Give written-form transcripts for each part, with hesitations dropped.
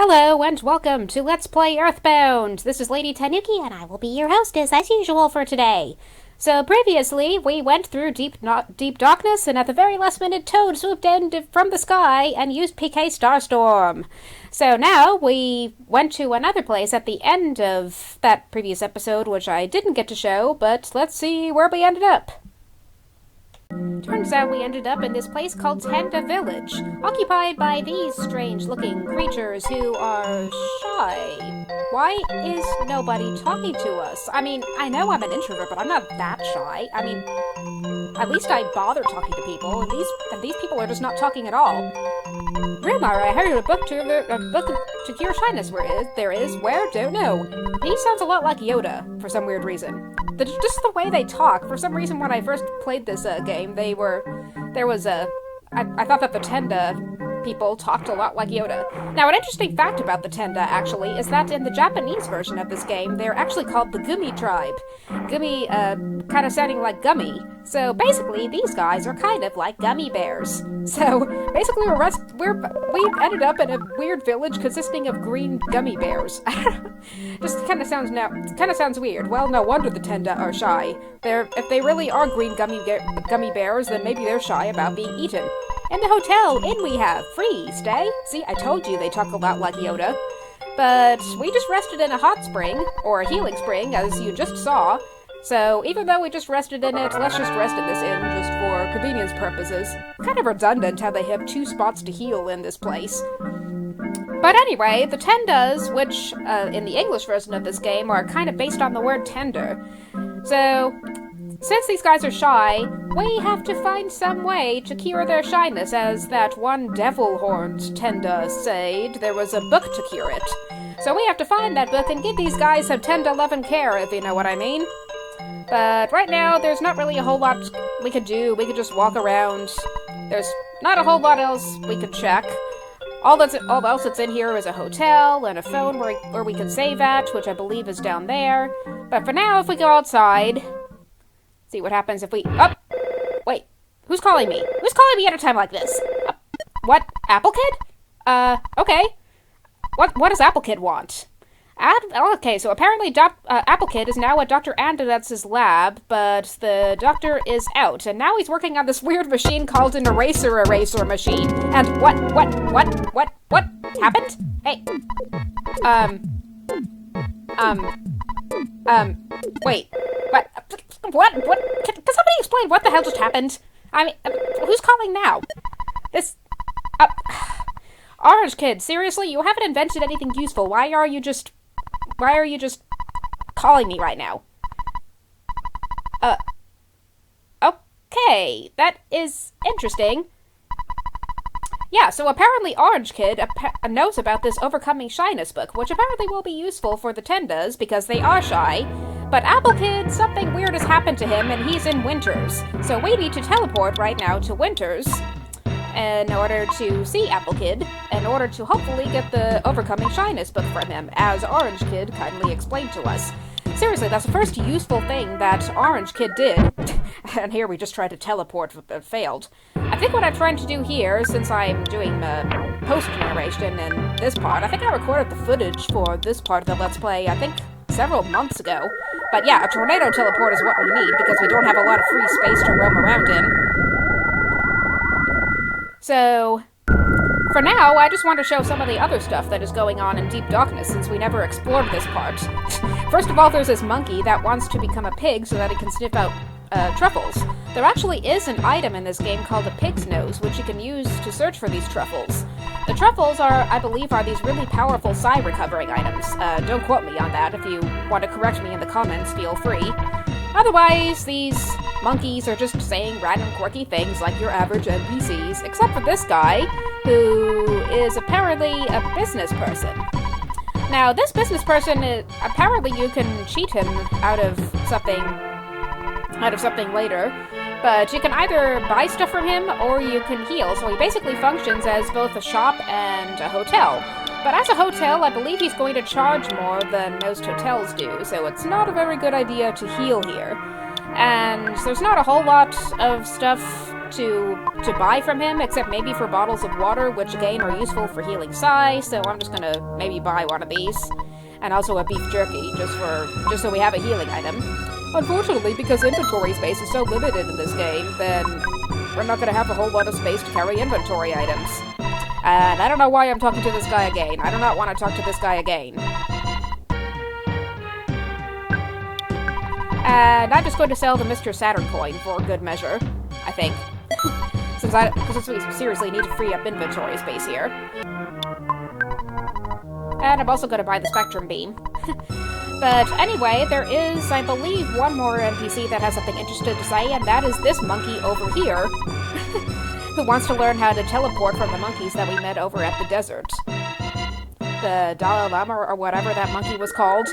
Hello and welcome to Let's Play Earthbound! This is Lady Tanuki and I will be your hostess as usual for today. So previously, we went through deep darkness and at the very last minute Toad swooped in from the sky and used PK Starstorm. So now we went to another place at the end of that previous episode which I didn't get to show, but let's see where we ended up. Turns out we ended up in this place called Tenda Village, occupied by these strange-looking creatures who are shy. Why is nobody talking to us? I mean, I know I'm an introvert, but I'm not that shy. I mean, at least I bother talking to people, and these people are just not talking at all. Rumor, I heard a book to cure shyness where? Don't know. He sounds a lot like Yoda, for some weird reason. Just the way they talk. For some reason, when I first played this game, I thought that the Tenda people talked a lot like Yoda. Now, an interesting fact about the Tenda, actually, is that in the Japanese version of this game, they're actually called the Gummy tribe. Gummy, kind of sounding like gummy. So, basically, these guys are kind of like gummy bears. So, basically, we ended up in a weird village consisting of green gummy bears. Just kind of sounds weird. Well, no wonder the Tenda are shy. If they really are green gummy bears, then maybe they're shy about being eaten. In the hotel, we have free stay. See, I told you they talk a lot like Yoda. But we just rested in a hot spring, or a healing spring, as you just saw. So, even though we just rested in it, let's just rest in this inn just for convenience purposes. Kind of redundant how they have two spots to heal in this place. But anyway, the Tendas, which in the English version of this game are kind of based on the word tender. So, since these guys are shy, we have to find some way to cure their shyness, as that one devil-horned Tenda said there was a book to cure it. So we have to find that book and give these guys some Tenda Lovin care, if you know what I mean. But right now, there's not really a whole lot we could do. We could just walk around. There's not a whole lot else we could check. All else that's in here is a hotel and a phone where we can save at, which I believe is down there. But for now, if we go outside, see what happens if we... Oh! Wait, who's calling me? Who's calling me at a time like this? What? Apple Kid? Okay. What does Apple Kid want? Okay, so apparently Apple Kid is now at Dr. Andadatz's lab, but the doctor is out, and now he's working on this weird machine called an eraser machine. And what happened? Hey. Wait. What? Can somebody explain what the hell just happened? I mean, who's calling now? Orange Kid, seriously, you haven't invented anything useful. Why are you just calling me right now? Okay, that is interesting. Yeah, so apparently Orange Kid knows about this Overcoming Shyness book, which apparently will be useful for the Tendas because they are shy. But Apple Kid, something weird has happened to him and he's in Winters. So we need to teleport right now to Winters in order to see Apple Kid, in order to hopefully get the Overcoming Shyness book from him, as Orange Kid kindly explained to us. Seriously, that's the first useful thing that Orange Kid did. And here we just tried to teleport, but failed. I think what I'm trying to do here, since I'm doing post-narration in this part, I think I recorded the footage for this part of the Let's Play, I think, several months ago. But yeah, a tornado teleport is what we need, because we don't have a lot of free space to roam around in. So, for now, I just want to show some of the other stuff that is going on in Deep Darkness, since we never explored this part. First of all, there's this monkey that wants to become a pig so that it can sniff out truffles. There actually is an item in this game called a pig's nose, which you can use to search for these truffles. The truffles I believe, are these really powerful psi recovering items. Don't quote me on that. If you want to correct me in the comments, feel free. Otherwise, these monkeys are just saying random quirky things like your average NPCs, except for this guy, who is apparently a business person. Now, this business person, apparently you can cheat him out of something later, but you can either buy stuff from him or you can heal, so he basically functions as both a shop and a hotel. But as a hotel, I believe he's going to charge more than most hotels do, so it's not a very good idea to heal here. And there's not a whole lot of stuff to buy from him, except maybe for bottles of water, which again are useful for healing Sai, so I'm just gonna maybe buy one of these. And also a beef jerky, just so we have a healing item. Unfortunately, because inventory space is so limited in this game, then we're not gonna have a whole lot of space to carry inventory items. And I don't know why I'm talking to this guy again. I do not want to talk to this guy again. And I'm just going to sell the Mr. Saturn coin for good measure, I think. Since we seriously need to free up inventory space here. And I'm also going to buy the Spectrum Beam. But anyway, there is, I believe, one more NPC that has something interesting to say, and that is this monkey over here, who wants to learn how to teleport from the monkeys that we met over at the desert. The Dalai Lama, or whatever that monkey was called.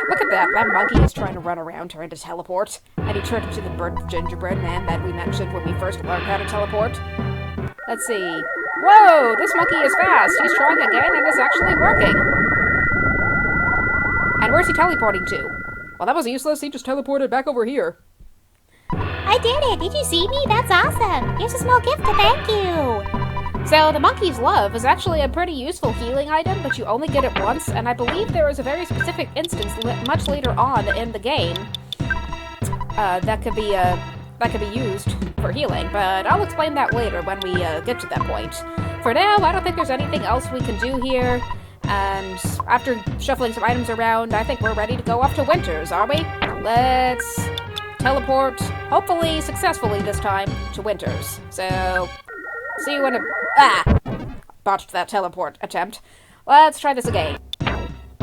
Look at that, that monkey is trying to run around trying to teleport, and he turned into the burnt gingerbread man that we mentioned when we first learned how to teleport. Let's see. Whoa, this monkey is fast. He's trying again, and it's actually working. And where's he teleporting to? Well, that was useless. He just teleported back over here. I did it! Did you see me? That's awesome! Here's a small gift to thank you! So, the Monkey's Love is actually a pretty useful healing item, but you only get it once, and I believe there is a very specific instance much later on in the game that could be used for healing, but I'll explain that later when we get to that point. For now, I don't think there's anything else we can do here, and after shuffling some items around, I think we're ready to go off to Winters, are we? Let's teleport, hopefully successfully this time, to Winters. So, see you in botched that teleport attempt. Let's try this again.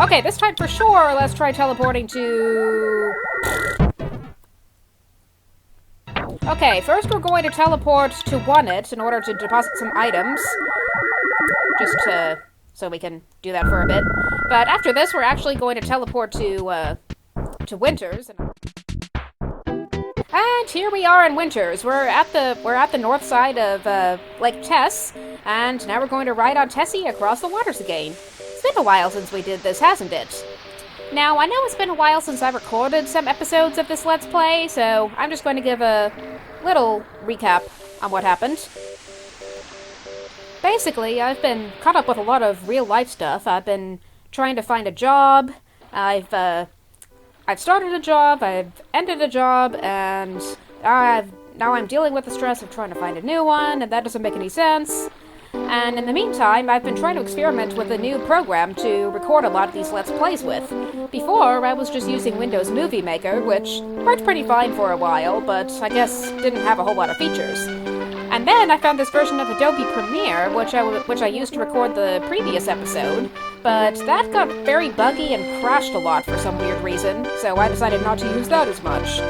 Okay, this time for sure, let's try teleporting to... Okay, first we're going to teleport to One-It in order to deposit some items. So we can do that for a bit. But after this, we're actually going to teleport to Winters. And here we are in Winters. We're at the north side of Lake Tess, and now we're going to ride on Tessie across the waters again. It's been a while since we did this, hasn't it? Now, I know it's been a while since I recorded some episodes of this Let's Play, so I'm just going to give a little recap on what happened. Basically, I've been caught up with a lot of real-life stuff. I've been trying to find a job. I've started a job, I've ended a job, and now I'm dealing with the stress of trying to find a new one, and that doesn't make any sense. And in the meantime, I've been trying to experiment with a new program to record a lot of these Let's Plays with. Before, I was just using Windows Movie Maker, which worked pretty fine for a while, but I guess didn't have a whole lot of features. And then I found this version of Adobe Premiere, which I used to record the previous episode, but that got very buggy and crashed a lot for some weird reason, so I decided not to use that as much.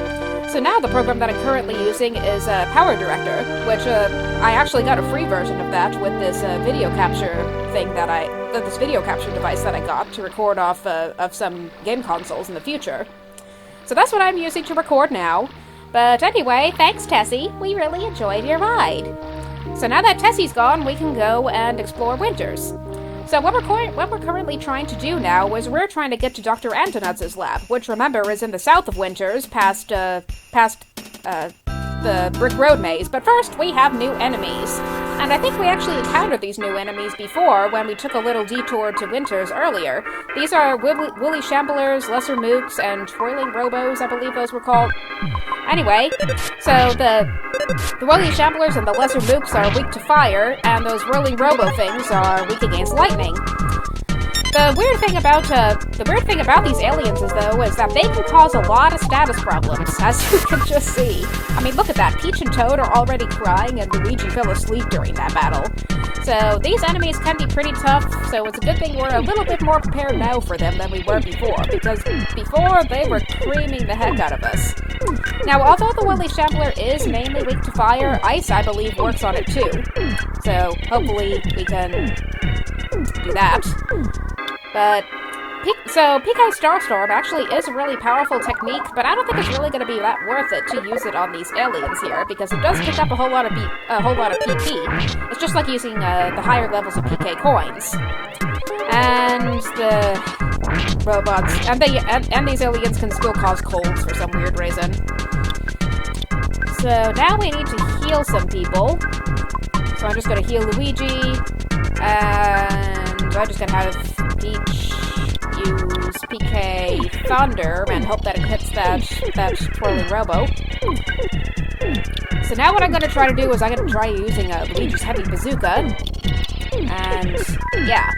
So now the program that I'm currently using is Power Director, which I actually got a free version of that with this video capture device that I got to record off of some game consoles in the future. So that's what I'm using to record now. But anyway, thanks Tessie, we really enjoyed your ride. So now that Tessie's gone, we can go and explore Winters. So what we're currently trying to do now is we're trying to get to Dr. Antonutz's lab, which remember is in the south of Winters, past the Brick Road Maze. But first, we have new enemies. And I think we actually encountered these new enemies before when we took a little detour to Winters earlier. These are Woolly Shamblers, Lesser Mooks, and Twirling Robos, I believe those were called. Anyway, so the Woolly Shamblers and the Lesser Mooks are weak to fire, and those Whirling Robo things are weak against lightning. The weird thing about these aliens is that they can cause a lot of status problems, as you can just see. I mean, look at that. Peach and Toad are already crying, and Luigi fell asleep during that battle. So these enemies can be pretty tough, so it's a good thing we're a little bit more prepared now for them than we were before, because before they were creaming the heck out of us. Now, although the Woolly Shambler is mainly weak to fire, ice, I believe, works on it too. So hopefully we can do that. But, Peak Star Storm actually is a really powerful technique, but I don't think it's really going to be that worth it to use it on these aliens here, because it does pick up a whole lot of PP. It's just like using the higher levels of PK coins. And the robots, and these aliens can still cause colds for some weird reason. So now we need to heal some people. So I'm just gonna heal Luigi, and I'm just gonna have Peach use PK Thunder and hope that it hits that twirling robo. So now what I'm gonna try to do is I'm gonna try using Luigi's Heavy Bazooka. And yeah.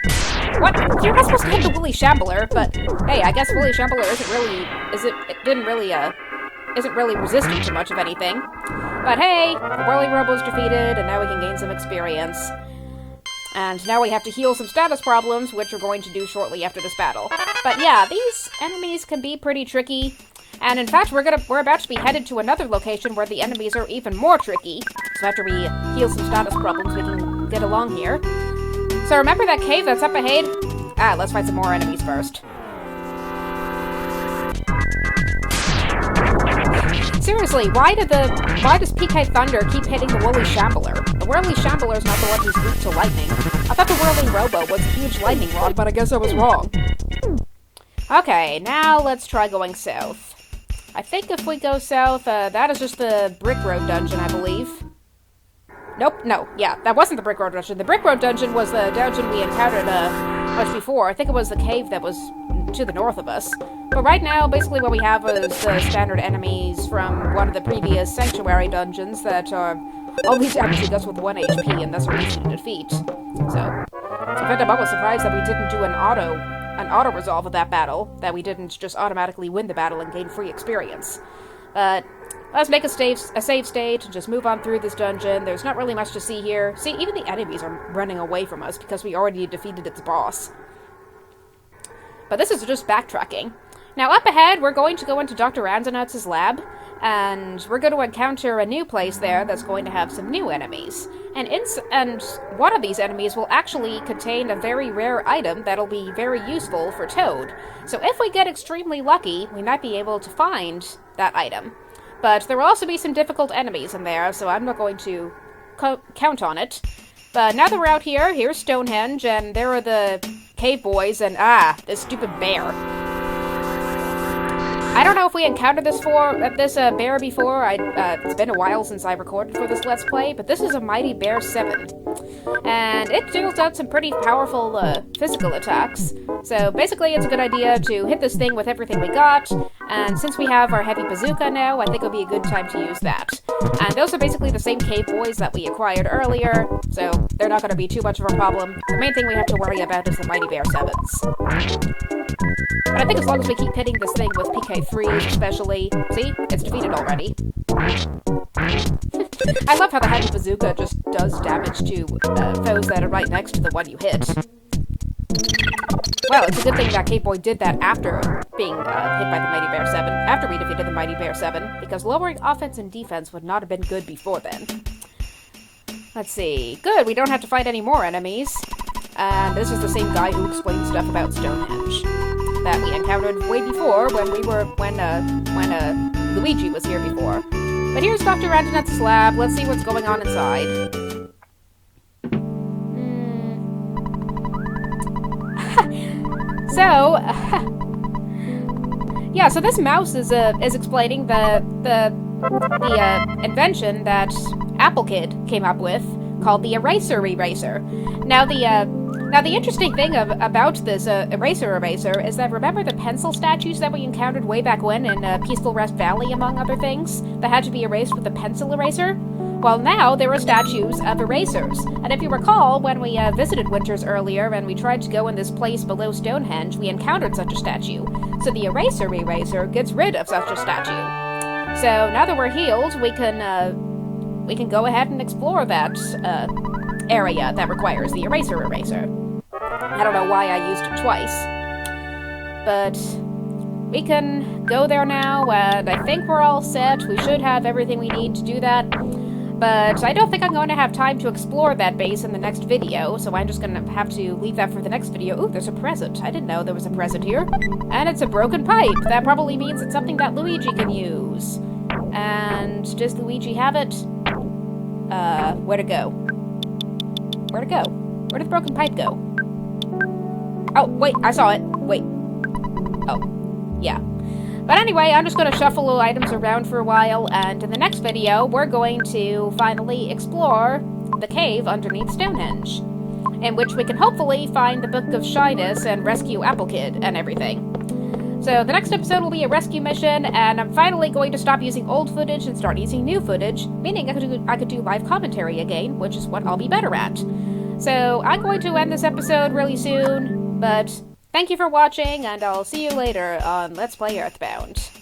What? You're not supposed to hit the Woolly Shambler, but hey, I guess Woolly Shambler isn't really resistant to much of anything. But hey, the Whirling Robo's defeated, and now we can gain some experience. And now we have to heal some status problems, which we're going to do shortly after this battle. But yeah, these enemies can be pretty tricky. And in fact, we're about to be headed to another location where the enemies are even more tricky. So after we heal some status problems, we can get along here. So remember that cave that's up ahead? Let's fight some more enemies first. Seriously, why does PK Thunder keep hitting the Woolly Shambler? The Whirly Shambler's not the one who's weak to lightning. I thought the Whirling Robo was a huge lightning rod, but I guess I was wrong. Okay, now let's try going south. I think if we go south, that is just the Brick Road dungeon, I believe. Nope, no, yeah, that wasn't the Brick Road dungeon. The Brick Road dungeon was the dungeon we encountered much before. I think it was the cave that was to the north of us. But right now, basically what we have is the standard enemies from one of the previous Sanctuary dungeons that are only damaging us with 1 HP, and thus are easy to defeat. So, in fact, I'm almost surprised that we didn't do an auto resolve of that battle, that we didn't just automatically win the battle and gain free experience. But let's make a save state and just move on through this dungeon. There's not really much to see here. See, even the enemies are running away from us because we already defeated its boss. But this is just backtracking. Now, up ahead, we're going to go into Dr. Andonuts' lab, and we're going to encounter a new place there that's going to have some new enemies. And one of these enemies will actually contain a very rare item that'll be very useful for Toad. So if we get extremely lucky, we might be able to find that item. But there will also be some difficult enemies in there, so I'm not going to count on it. But now that we're out here, here's Stonehenge, and there are the cave boys, and this stupid bear. I don't know if we encountered this bear before. It's been a while since I recorded for this Let's Play, but this is a Mighty Bear 7. And it deals out some pretty powerful physical attacks. So basically it's a good idea to hit this thing with everything we got, and since we have our heavy bazooka now, I think it'll be a good time to use that. And those are basically the same cave boys that we acquired earlier, so they're not going to be too much of a problem. The main thing we have to worry about is the Mighty Bear 7s. But I think as long as we keep hitting this thing with PK3s especially, see? It's defeated already. I love how the heavy bazooka just does damage to foes that are right next to the one you hit. Well, it's a good thing that Cave Boy did that after being hit by the Mighty Bear 7, after we defeated the Mighty Bear 7, because lowering offense and defense would not have been good before then. Let's see. Good, we don't have to fight any more enemies. And this is the same guy who explained stuff about Stonehenge that we encountered way before when Luigi was here before. But here's Dr. Andonuts' lab. Let's see what's going on inside. So, yeah, so this mouse is explaining the invention that Apple Kid came up with called the eraser. Now the interesting thing about this eraser is that remember the pencil statues that we encountered way back when in Peaceful Rest Valley, among other things, that had to be erased with a pencil eraser? Well, now there are statues of erasers. And if you recall, when we visited Winters earlier and we tried to go in this place below Stonehenge, we encountered such a statue. So the eraser gets rid of such a statue. So now that we're healed, we can go ahead and explore that area that requires the eraser. I don't know why I used it twice. But we can go there now, and I think we're all set. We should have everything we need to do that. But I don't think I'm going to have time to explore that base in the next video, so I'm just going to have to leave that for the next video. Ooh, there's a present. I didn't know there was a present here. And it's a broken pipe. That probably means it's something that Luigi can use. And does Luigi have it? Where'd it go? Where'd it go? Where did the broken pipe go? Oh, wait, I saw it. Wait. Oh, yeah. But anyway, I'm just going to shuffle the items around for a while, and in the next video, we're going to finally explore the cave underneath Stonehenge, in which we can hopefully find the Book of Shyness and rescue Apple Kid and everything. So the next episode will be a rescue mission, and I'm finally going to stop using old footage and start using new footage, meaning I could do live commentary again, which is what I'll be better at. So I'm going to end this episode really soon, but thank you for watching, and I'll see you later on Let's Play Earthbound.